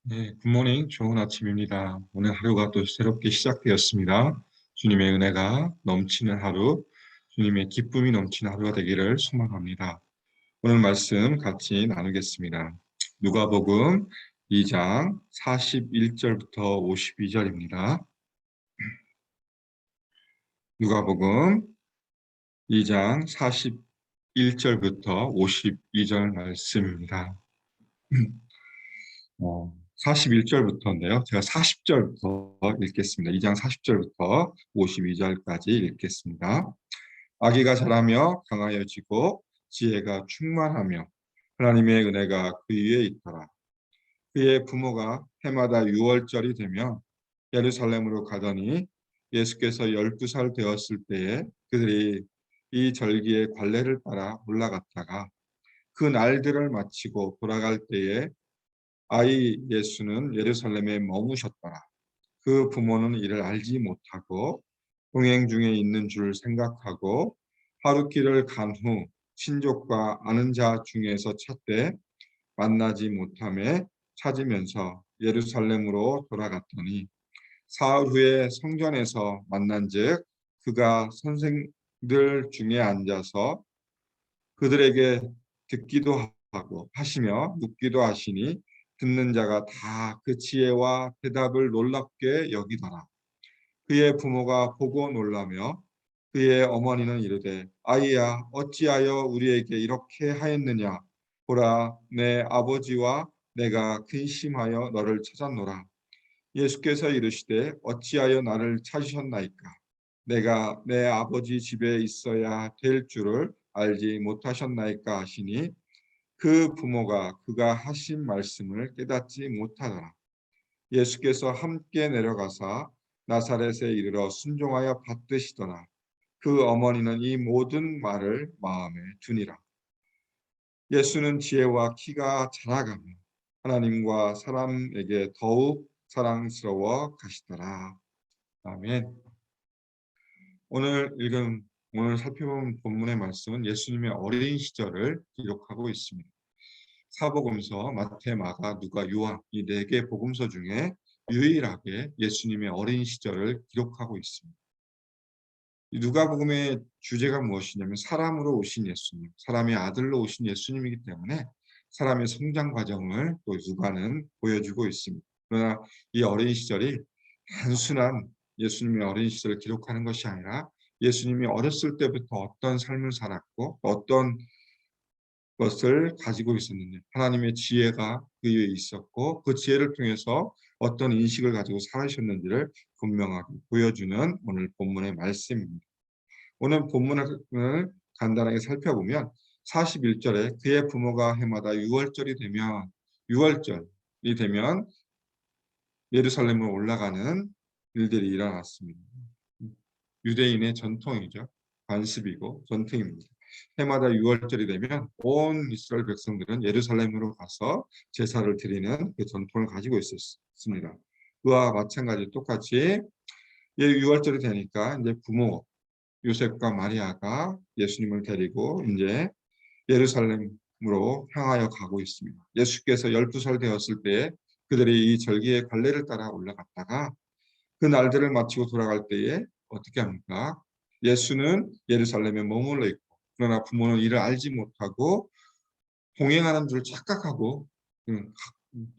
네, 굿모닝. 좋은 아침입니다. 오늘 하루가 또 새롭게 시작되었습니다. 주님의 은혜가 넘치는 하루, 주님의 기쁨이 넘치는 하루가 되기를 소망합니다. 오늘 말씀 같이 나누겠습니다. 누가복음 2장 41절부터 52절입니다. 누가복음 2장 41절부터 52절 말씀입니다. 41절부터인데요. 제가 40절부터 읽겠습니다. 2장 40절부터 52절까지 읽겠습니다. 아기가 자라며 강하여지고 지혜가 충만하며 하나님의 은혜가 그 위에 있더라. 그의 부모가 해마다 유월절이 되면 예루살렘으로 가더니 예수께서 12살 되었을 때에 그들이 이 절기의 관례를 따라 올라갔다가 그 날들을 마치고 돌아갈 때에 아이 예수는 예루살렘에 머무셨더라. 그 부모는 이를 알지 못하고 동행 중에 있는 줄 생각하고 하루 길을 간 후 친족과 아는 자 중에서 찾되 만나지 못함에 찾으면서 예루살렘으로 돌아갔더니 사흘 후에 성전에서 만난즉 그가 선생들 중에 앉아서 그들에게 듣기도 하고 하시며 묻기도 하시니 듣는 자가 다 그 지혜와 대답을 놀랍게 여기더라. 그의 부모가 보고 놀라며 그의 어머니는 이르되 아이야 어찌하여 우리에게 이렇게 하였느냐 보라 내 아버지와 내가 근심하여 너를 찾았노라. 예수께서 이르시되 어찌하여 나를 찾으셨나이까 내가 내 아버지 집에 있어야 될 줄을 알지 못하셨나이까 하시니 그 부모가 그가 하신 말씀을 깨닫지 못하더라. 예수께서 함께 내려가사 나사렛에 이르러 순종하여 받드시더라. 그 어머니는 이 모든 말을 마음에 두니라. 예수는 지혜와 키가 자라가며 하나님과 사람에게 더욱 사랑스러워 가시더라. 아멘. 오늘 살펴본 본문의 말씀은 예수님의 어린 시절을 기록하고 있습니다. 사복음서, 마태, 마가, 누가, 요한 이 네 개 복음서 중에 유일하게 예수님의 어린 시절을 기록하고 있습니다. 이 누가복음의 주제가 무엇이냐면 사람으로 오신 예수님, 사람의 아들로 오신 예수님이기 때문에 사람의 성장 과정을 또 누가는 보여주고 있습니다. 그러나 이 어린 시절이 단순한 예수님의 어린 시절을 기록하는 것이 아니라 예수님이 어렸을 때부터 어떤 삶을 살았고 어떤 것을 가지고 있었는지 하나님의 지혜가 그 위에 있었고 그 지혜를 통해서 어떤 인식을 가지고 살아셨는지를 분명하게 보여주는 오늘 본문의 말씀입니다. 오늘 본문을 간단하게 살펴보면 41절에 그의 부모가 해마다 유월절이 되면 예루살렘으로 올라가는 일들이 일어났습니다. 유대인의 전통이죠. 관습이고 전통입니다. 해마다 6월절이 되면 온 이스라엘 백성들은 예루살렘으로 가서 제사를 드리는 그 전통을 가지고 있었습니다. 그와 마찬가지 똑같이 6월절이 되니까 이제 부모 요셉과 마리아가 예수님을 데리고 이제 예루살렘으로 향하여 가고 있습니다. 예수께서 12살 되었을 때 그들이 이 절기의 관례를 따라 올라갔다가 그 날들을 마치고 돌아갈 때에 어떻게 합니까? 예수는 예루살렘에 머물러 있고 그러나 부모는 이를 알지 못하고 동행하는 줄 착각하고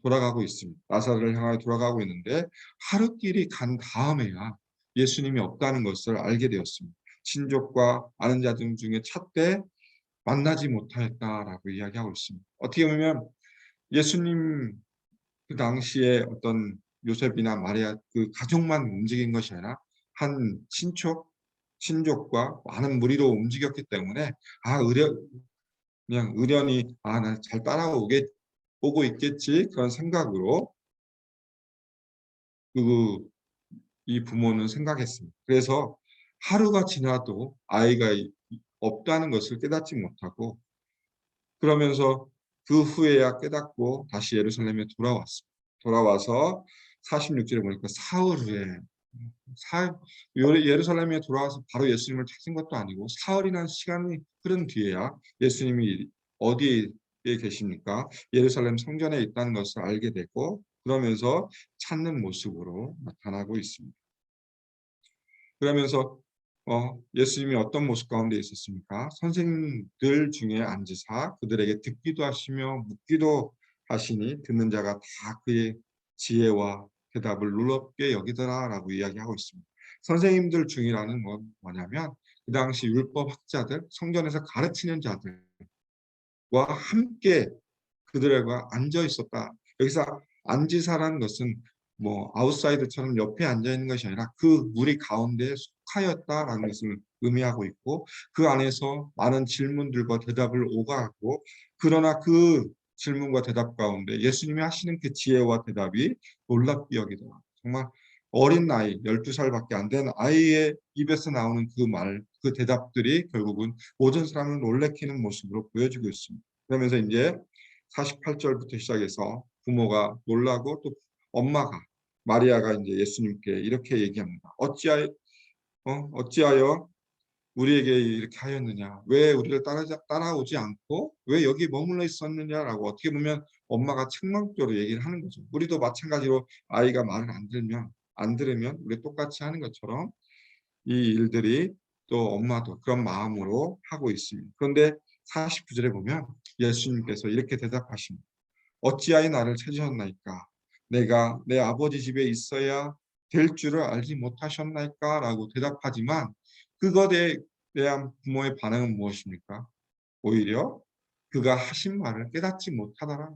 돌아가고 있습니다. 나사렛을 향하여 돌아가고 있는데 하루길이 간 다음에야 예수님이 없다는 것을 알게 되었습니다. 친족과 아는 자들 중에 찾되 만나지 못하였다라고 이야기하고 있습니다. 어떻게 보면 예수님 그 당시에 어떤 요셉이나 마리아 그 가족만 움직인 것이 아니라 한 친족과 많은 무리로 움직였기 때문에 그냥 의련히 나 잘 오고 있겠지 그런 생각으로 그 이 부모는 생각했습니다. 그래서 하루가 지나도 아이가 없다는 것을 깨닫지 못하고 그러면서 그 후에야 깨닫고 다시 예루살렘에 돌아왔습니다. 돌아와서 46절에 보니까 사흘 후에 예루살렘에 돌아와서 바로 예수님을 찾은 것도 아니고 사흘이라는 시간이 흐른 뒤에야 예수님이 어디에 계십니까? 예루살렘 성전에 있다는 것을 알게 되고 그러면서 찾는 모습으로 나타나고 있습니다. 그러면서 예수님이 어떤 모습 가운데 있었습니까? 선생님들 중에 앉으사 그들에게 듣기도 하시며 묻기도 하시니 듣는 자가 다 그의 지혜와 대답을 놀랍게 여기더라라고 이야기하고 있습니다. 선생님들 중이라는 건 뭐냐면 그 당시 율법 학자들, 성전에서 가르치는 자들과 함께 그들과 앉아 있었다. 여기서 앉으사라는 것은 뭐 아웃사이더처럼 옆에 앉아 있는 것이 아니라 그 무리 가운데에 속하였다라는 것을 의미하고 있고, 그 안에서 많은 질문들과 대답을 오가고, 그러나 그 질문과 대답 가운데 예수님이 하시는 그 지혜와 대답이 놀랍게 여기더라. 정말 어린 나이 12살밖에 안 된 아이의 입에서 나오는 그 말, 그 대답들이 결국은 모든 사람을 놀래키는 모습으로 보여지고 있습니다. 그러면서 이제 48절부터 시작해서 부모가 놀라고 또 엄마가 마리아가 이제 예수님께 이렇게 얘기합니다. 어찌하여 우리에게 이렇게 하였느냐? 왜 우리를 따라오지 않고 왜 여기 머물러 있었느냐라고, 어떻게 보면 엄마가 책망적으로 얘기를 하는 거죠. 우리도 마찬가지로 아이가 말을 안 들으면 우리 똑같이 하는 것처럼 이 일들이 또 엄마도 그런 마음으로 하고 있습니다. 그런데 49절에 보면 예수님께서 이렇게 대답하십니다. 어찌하여 나를 찾으셨나이까? 내가 내 아버지 집에 있어야 될 줄을 알지 못하셨나이까? 라고 대답하지만 그것에 대한 부모의 반응은 무엇입니까? 오히려 그가 하신 말을 깨닫지 못하더라.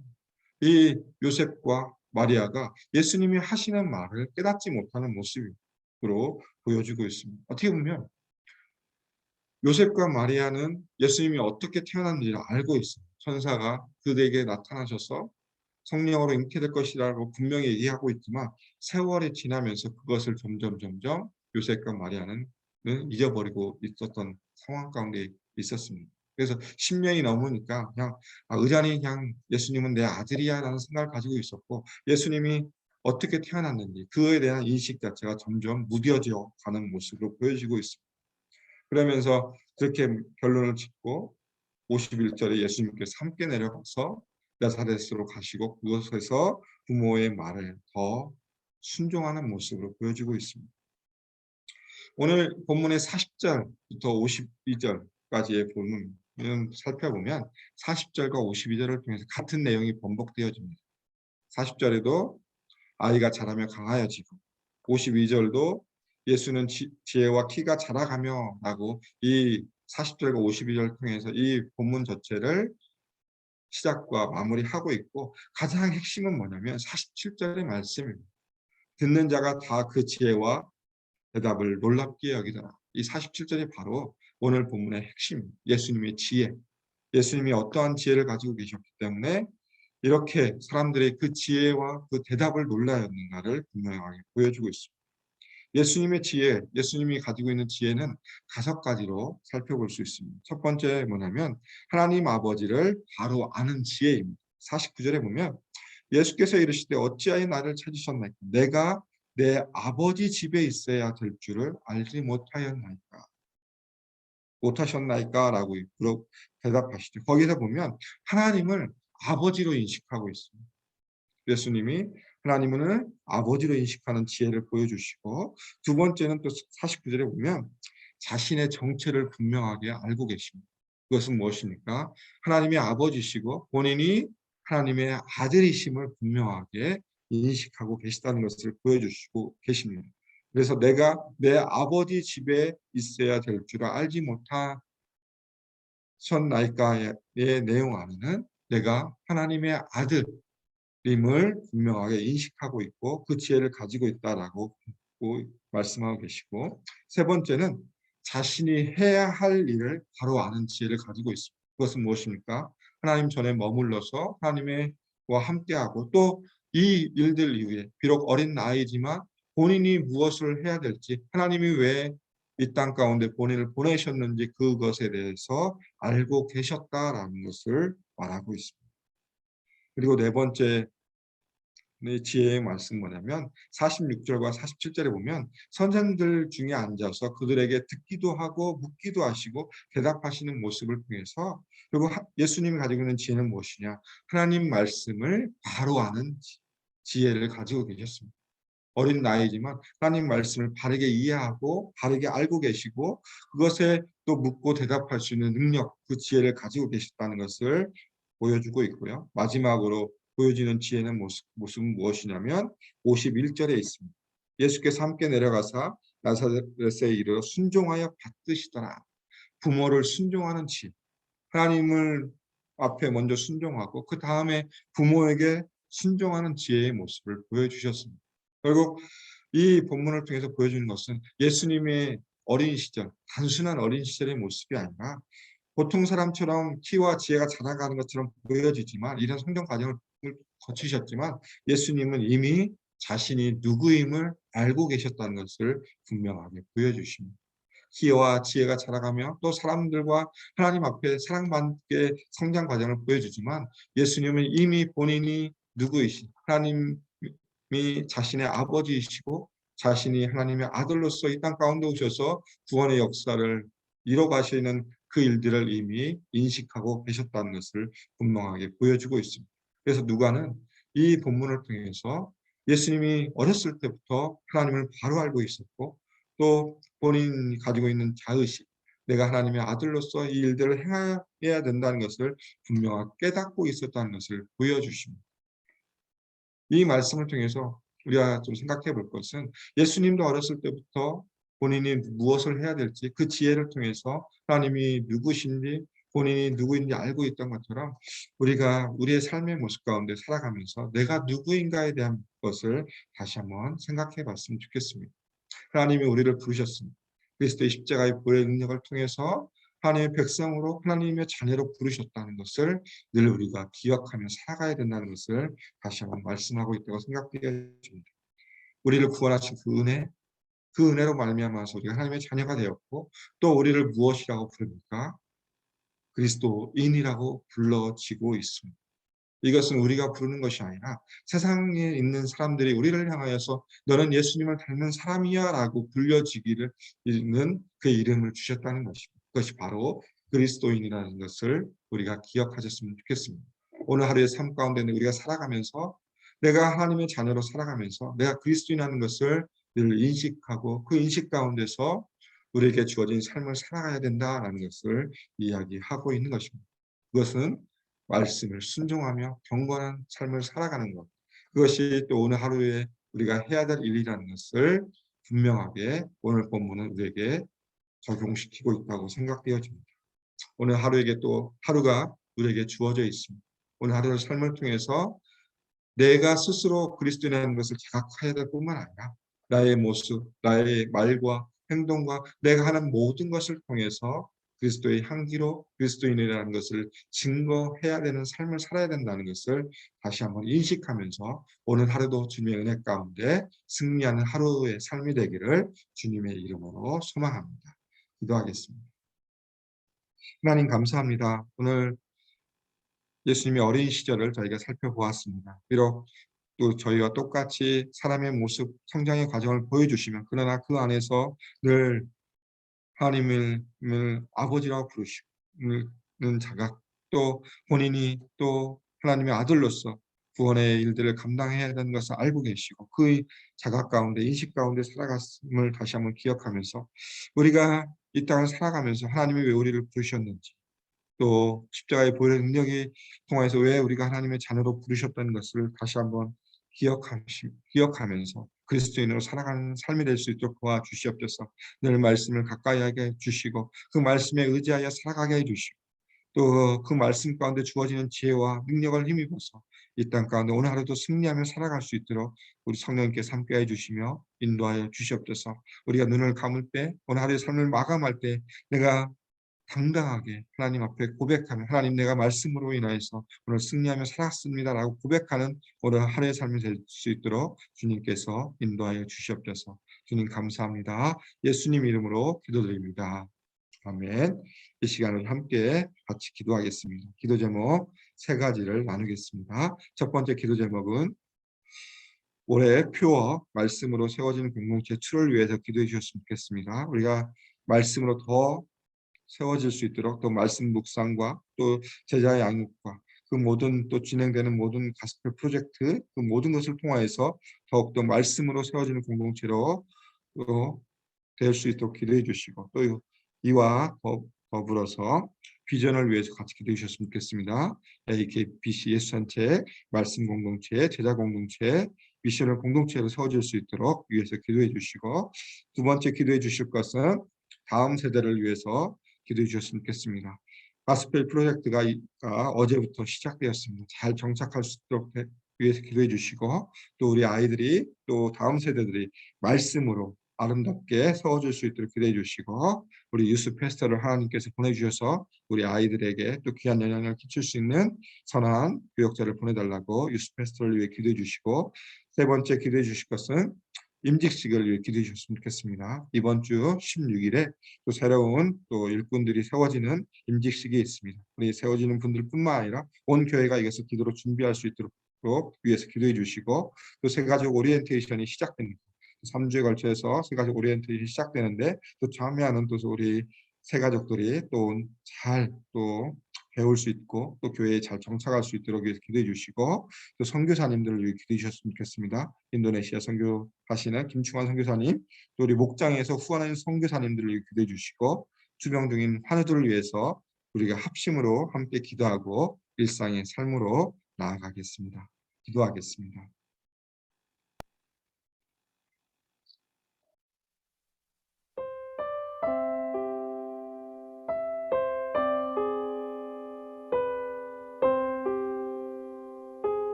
이 요셉과 마리아가 예수님이 하시는 말을 깨닫지 못하는 모습으로 보여주고 있습니다. 어떻게 보면 요셉과 마리아는 예수님이 어떻게 태어났는지를 알고 있어요. 천사가 그들에게 나타나셔서 성령으로 잉태될 것이라고 분명히 얘기하고 있지만 세월이 지나면서 그것을 점점 요셉과 마리아는 잊어버리고 있었던 상황 가운데 있었습니다. 그래서 10년이 넘으니까 그냥 의단이 그냥 예수님은 내 아들이야라는 생각을 가지고 있었고, 예수님이 어떻게 태어났는지 그에 대한 인식 자체가 점점 무뎌져 가는 모습으로 보여지고 있습니다. 그러면서 그렇게 결론을 짓고 51절에 예수님께서 함께 내려가서 나사렛으로 가시고 그곳에서 부모의 말을 더 순종하는 모습으로 보여지고 있습니다. 오늘 본문의 40절부터 52절까지의 본문을 살펴보면 40절과 52절을 통해서 같은 내용이 번복되어집니다. 40절에도 아이가 자라며 강하여지고, 52절도 예수는 지혜와 키가 자라가며 라고 이 40절과 52절 통해서 이 본문 전체를 시작과 마무리하고 있고, 가장 핵심은 뭐냐면 47절의 말씀입니다. 듣는 자가 다 그 지혜와 대답을 놀랍게 여기더라. 이 47절이 바로 오늘 본문의 핵심, 예수님의 지혜, 예수님이 어떠한 지혜를 가지고 계셨기 때문에 이렇게 사람들의 그 지혜와 그 대답을 놀라였는가를 분명하게 보여주고 있습니다. 예수님의 지혜, 예수님이 가지고 있는 지혜는 5가지로 살펴볼 수 있습니다. 첫 번째 뭐냐면 하나님 아버지를 바로 아는 지혜입니다. 49절에 보면 예수께서 이르시되 어찌하여 나를 찾으셨나이까? 내가 내 아버지 집에 있어야 될 줄을 알지 못하셨나이까? 라고 대답하시죠. 거기서 보면 하나님을 아버지로 인식하고 있습니다. 예수님이 하나님을 아버지로 인식하는 지혜를 보여주시고, 두 번째는 또 49절에 보면 자신의 정체를 분명하게 알고 계십니다. 그것은 무엇입니까? 하나님의 아버지시고 본인이 하나님의 아들이심을 분명하게 인식하고 계시다는 것을 보여주시고 계십니다. 그래서 내가 내 아버지 집에 있어야 될 줄 알지 못하셨나이까의 내용 안에는 내가 하나님의 아들 림을 분명하게 인식하고 있고 그 지혜를 가지고 있다라고 말씀하고 계시고, 세 번째는 자신이 해야 할 일을 바로 아는 지혜를 가지고 있습니다. 그것은 무엇입니까? 하나님 전에 머물러서 하나님과 함께하고 또 이 일들 이후에 비록 어린 나이지만 본인이 무엇을 해야 될지, 하나님이 왜 이 땅 가운데 본인을 보내셨는지 그것에 대해서 알고 계셨다라는 것을 말하고 있습니다. 그리고 네 번째 지혜의 말씀 뭐냐면 46절과 47절에 보면 선생들 중에 앉아서 그들에게 듣기도 하고 묻기도 하시고 대답하시는 모습을 통해서, 그리고 예수님이 가지고 있는 지혜는 무엇이냐? 하나님 말씀을 바로 아는 지혜를 가지고 계셨습니다. 어린 나이지만 하나님 말씀을 바르게 이해하고 바르게 알고 계시고 그것에 또 묻고 대답할 수 있는 능력, 그 지혜를 가지고 계셨다는 것을 보여주고 있고요. 마지막으로 보여지는 지혜는 모습은 무엇이냐면 51절에 있습니다. 예수께서 함께 내려가사 나사렛에 이르러 순종하여 받드시더라. 부모를 순종하는 지혜. 하나님을 앞에 먼저 순종하고 그 다음에 부모에게 순종하는 지혜의 모습을 보여주셨습니다. 결국 이 본문을 통해서 보여주는 것은 예수님의 어린 시절, 단순한 어린 시절의 모습이 아니라 보통 사람처럼 키와 지혜가 자라가는 것처럼 보여지지만 이런 성장 과정을 거치셨지만 예수님은 이미 자신이 누구임을 알고 계셨다는 것을 분명하게 보여주십니다. 키와 지혜가 자라가며 또 사람들과 하나님 앞에 사랑받게 성장 과정을 보여주지만 예수님은 이미 본인이 누구이신 하나님이 자신의 아버지이시고 자신이 하나님의 아들로서 이 땅 가운데 오셔서 구원의 역사를 이뤄가시는 그 일들을 이미 인식하고 계셨다는 것을 분명하게 보여주고 있습니다. 그래서 누가는 이 본문을 통해서 예수님이 어렸을 때부터 하나님을 바로 알고 있었고 또 본인이 가지고 있는 자의식, 내가 하나님의 아들로서 이 일들을 행해야 된다는 것을 분명하게 깨닫고 있었다는 것을 보여주십니다. 이 말씀을 통해서 우리가 좀 생각해 볼 것은 예수님도 어렸을 때부터 본인이 무엇을 해야 될지 그 지혜를 통해서 하나님이 누구신지 본인이 누구인지 알고 있던 것처럼 우리가 우리의 삶의 모습 가운데 살아가면서 내가 누구인가에 대한 것을 다시 한번 생각해 봤으면 좋겠습니다. 하나님이 우리를 부르셨습니다. 그리스도의 십자가의 보혈 능력을 통해서 하나님의 백성으로 하나님의 자녀로 부르셨다는 것을 늘 우리가 기억하며 살아가야 된다는 것을 다시 한번 말씀하고 있다고 생각되어집니다. 우리를 구원하신 그 은혜, 그 은혜로 말미암아서 우리가 하나님의 자녀가 되었고 또 우리를 무엇이라고 부릅니까? 그리스도인이라고 불러지고 있습니다. 이것은 우리가 부르는 것이 아니라 세상에 있는 사람들이 우리를 향하여서 너는 예수님을 닮은 사람이야 라고 불려지기를 있는 그 이름을 주셨다는 것입니다. 그것이 바로 그리스도인이라는 것을 우리가 기억하셨으면 좋겠습니다. 오늘 하루의 삶 가운데 우리가 살아가면서 내가 하나님의 자녀로 살아가면서 내가 그리스도인이라는 것을 늘 인식하고 그 인식 가운데서 우리에게 주어진 삶을 살아가야 된다라는 것을 이야기하고 있는 것입니다. 그것은 말씀을 순종하며 경건한 삶을 살아가는 것. 그것이 또 오늘 하루에 우리가 해야 될 일이라는 것을 분명하게 오늘 본문은 우리에게 적용시키고 있다고 생각되어집니다. 오늘 하루에게 또 하루가 우리에게 주어져 있습니다. 오늘 하루의 삶을 통해서 내가 스스로 그리스도인이라는 것을 자각해야 될 뿐만 아니라 나의 모습, 나의 말과 행동과 내가 하는 모든 것을 통해서 그리스도의 향기로 그리스도인이라는 것을 증거해야 되는 삶을 살아야 된다는 것을 다시 한번 인식하면서 오늘 하루도 주님의 은혜 가운데 승리하는 하루의 삶이 되기를 주님의 이름으로 소망합니다. 기도하겠습니다. 하나님 감사합니다. 오늘 예수님의 어린 시절을 저희가 살펴보았습니다. 비록 또 저희와 똑같이 사람의 모습, 성장의 과정을 보여주시면 그러나 그 안에서 늘 하나님을 아버지라고 부르시는 자각 또 본인이 또 하나님의 아들로서 구원의 일들을 감당해야 되는 것을 알고 계시고 그 자각 가운데 인식 가운데 살아갔음을 다시 한번 기억하면서 우리가 이 땅을 살아가면서 하나님이 왜 우리를 부르셨는지 또 십자가의 보혈의 능력이 통해서 왜 우리가 하나님의 자녀로 부르셨다는 것을 다시 한번 기억하면서 그리스도인으로 살아가는 삶이 될 수 있도록 도와주시옵소서. 늘 말씀을 가까이 하게 해주시고 그 말씀에 의지하여 살아가게 해주시고 또 그 말씀 가운데 주어지는 지혜와 능력을 힘입어서 이 땅 가운데 오늘 하루도 승리하며 살아갈 수 있도록 우리 성령님께서 함께 해주시며 인도하여 주시옵소서. 우리가 눈을 감을 때 오늘 하루의 삶을 마감할 때 내가 당당하게 하나님 앞에 고백하며 하나님 내가 말씀으로 인하여서 오늘 승리하며 살았습니다라고 고백하는 오늘 하루의 삶이 될 수 있도록 주님께서 인도하여 주시옵소서. 주님 감사합니다. 예수님 이름으로 기도드립니다. 아멘. 이 시간을 함께 같이 기도하겠습니다. 기도 제목 세 가지를 나누겠습니다. 첫 번째 기도 제목은 올해 표어 말씀으로 세워지는 공동체 출을 위해서 기도해 주셨으면 좋겠습니다. 우리가 말씀으로 더 세워질 수 있도록 또 말씀 묵상과 또 제자의 양육과 그 모든 또 진행되는 모든 가스펠 프로젝트 그 모든 것을 통하여서 더욱더 말씀으로 세워지는 공동체로 될 수 있도록 기도해 주시고 또 이와 더불어서 비전을 위해서 같이 기도해 주셨으면 좋겠습니다. AKBC 예수단체 말씀 공동체 제자 공동체 미션을 공동체로 세워질 수 있도록 위해서 기도해 주시고 두 번째 기도해 주실 것은 다음 세대를 위해서 기도해 주셨으면 좋겠습니다. 가스펠 프로젝트가 어제부터 시작되었습니다. 잘 정착할 수 있도록 위해서 기도해 주시고 또 우리 아이들이 또 다음 세대들이 말씀으로 아름답게 세워질 수 있도록 기도해 주시고 우리 유스 패스터를 하나님께서 보내주셔서 우리 아이들에게 또 귀한 영향을 끼칠 수 있는 선한 교역자를 보내달라고 유스 패스터를 위해 기도해 주시고 세 번째 기도해 주실 것은 임직식을 위해 기도해 주셨으면 좋겠습니다. 이번 주 16일에 또 새로운 또 일꾼들이 세워지는 임직식이 있습니다. 우리 세워지는 분들뿐만 아니라 온 교회가 이것을 기도로 준비할 수 있도록 위해서 기도해 주시고 또 세가족 오리엔테이션이 시작됩니다. 3주에 걸쳐서 세가족 오리엔테이션이 시작되는데 또 참여하는 또 우리 세가족들이 또 잘 또 배울 수 있고 또 교회에 잘 정착할 수 있도록 위해서 기도해 주시고 또 선교사님들을 위해 기도해 주셨으면 좋겠습니다. 인도네시아 선교하시는 김충환 선교사님 또 우리 목장에서 후원하는 선교사님들을 위해 기도해 주시고 투병 중인 환우들을 위해서 우리가 합심으로 함께 기도하고 일상의 삶으로 나아가겠습니다. 기도하겠습니다.